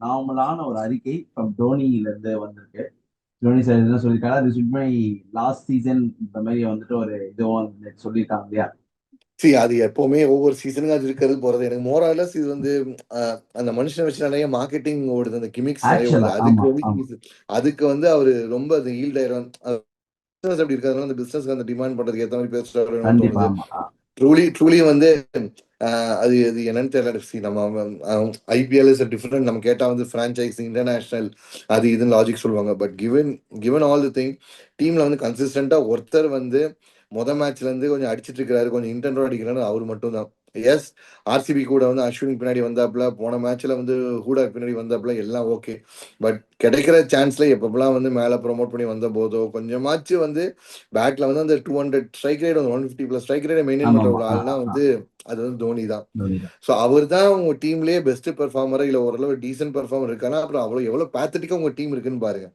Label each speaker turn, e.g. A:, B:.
A: நார்மலான ஒரு அறிக்கை ஃப்ரம் தோனியில இருந்து வந்திருக்கு. தோனி சார் என்ன சொல்லியிருக்காரு, அது சுட் மை லாஸ்ட் சீசன் இந்த மாதிரி வந்துட்டு ஒரு இதுவும் சொல்லியிருக்காங்க இல்லையா.
B: அது எப்பவுமே ஒவ்வொரு சீசனுக்கும் அது இருக்கிறது போறது. எனக்கு மோராலஸ் இது வந்து அந்த மனுஷனை வச்சு நிறைய மார்க்கெட்டிங் ஓடுது, அந்த கிமிக்ஸ் நிறைய
A: ஆக்சுவலா
B: ஓடுது. அதுக்கு
A: ஆமா
B: வந்து
A: ஆமா
B: அதுக்கு வந்து அவரு ரொம்ப அந்த ஈல்ட் ஆயிரம் பிசினஸ் அப்படி இருக்கிறதுனால அந்த பிசினஸ் அந்த டிமாண்ட் பண்றதுக்கு ஏற்ற மாதிரி பேசுறாருன்னு
A: கண்டிப்பா
B: தோணுது.
A: ஆமா
B: ட்ரூலி வந்து அது அது என்னன்னு தெரியல. நம்ம ஐபிஎல் இஸ் டிஃபரெண்ட். நம்ம கேட்டா வந்து பிரான்ச்சைஸ் இன்டர்நேஷனல் அது இதுன்னு லாஜிக் சொல்லுவாங்க. But given all the thing, டீம்ல வந்து கன்சிஸ்டண்டா ஒருத்தர் வந்து மேட்ச்ல இருந்து கொஞ்சம் அடிச்சிட்டு இருக்காரு, கொஞ்சம் இன்டென்டா அடிக்கிறாரு, அவர் மட்டும் தான். எஸ், ஆர்சிபி கூட வந்து அஸ்வின் பின்னாடி வந்தாப்புல, போன மேட்ச்ல வந்து ஹூடா பின்னாடி வந்தாப்புல, எல்லாம் ஓகே. பட் கிடைக்கிற சான்ஸ்ல எப்பப்பெல்லாம் வந்து மேல ப்ரொமோட் பண்ணி வந்த போதோ கொஞ்சமாச்சு வந்து பேட்ல வந்து அந்த 200 strike rate, 150+ strike rate maintain
A: ஆமா
B: பண்ற
A: ஆமா
B: ஒரு ஆள்னா வந்து அது வந்து தோனி தான்.
A: தோனி தான்.
B: ஸோ அவர் தான் உங்க டீம்லயே பெஸ்ட் பெர்ஃபார்மரா இல்ல ஓரளவு டீசென்ட் பெர்ஃபார்மர் இருக்கானா, அப்புறம் அவ்வளவு எவ்வளவு பேத்தட்டிக்கா உங்க டீம் இருக்குன்னு பாருங்க.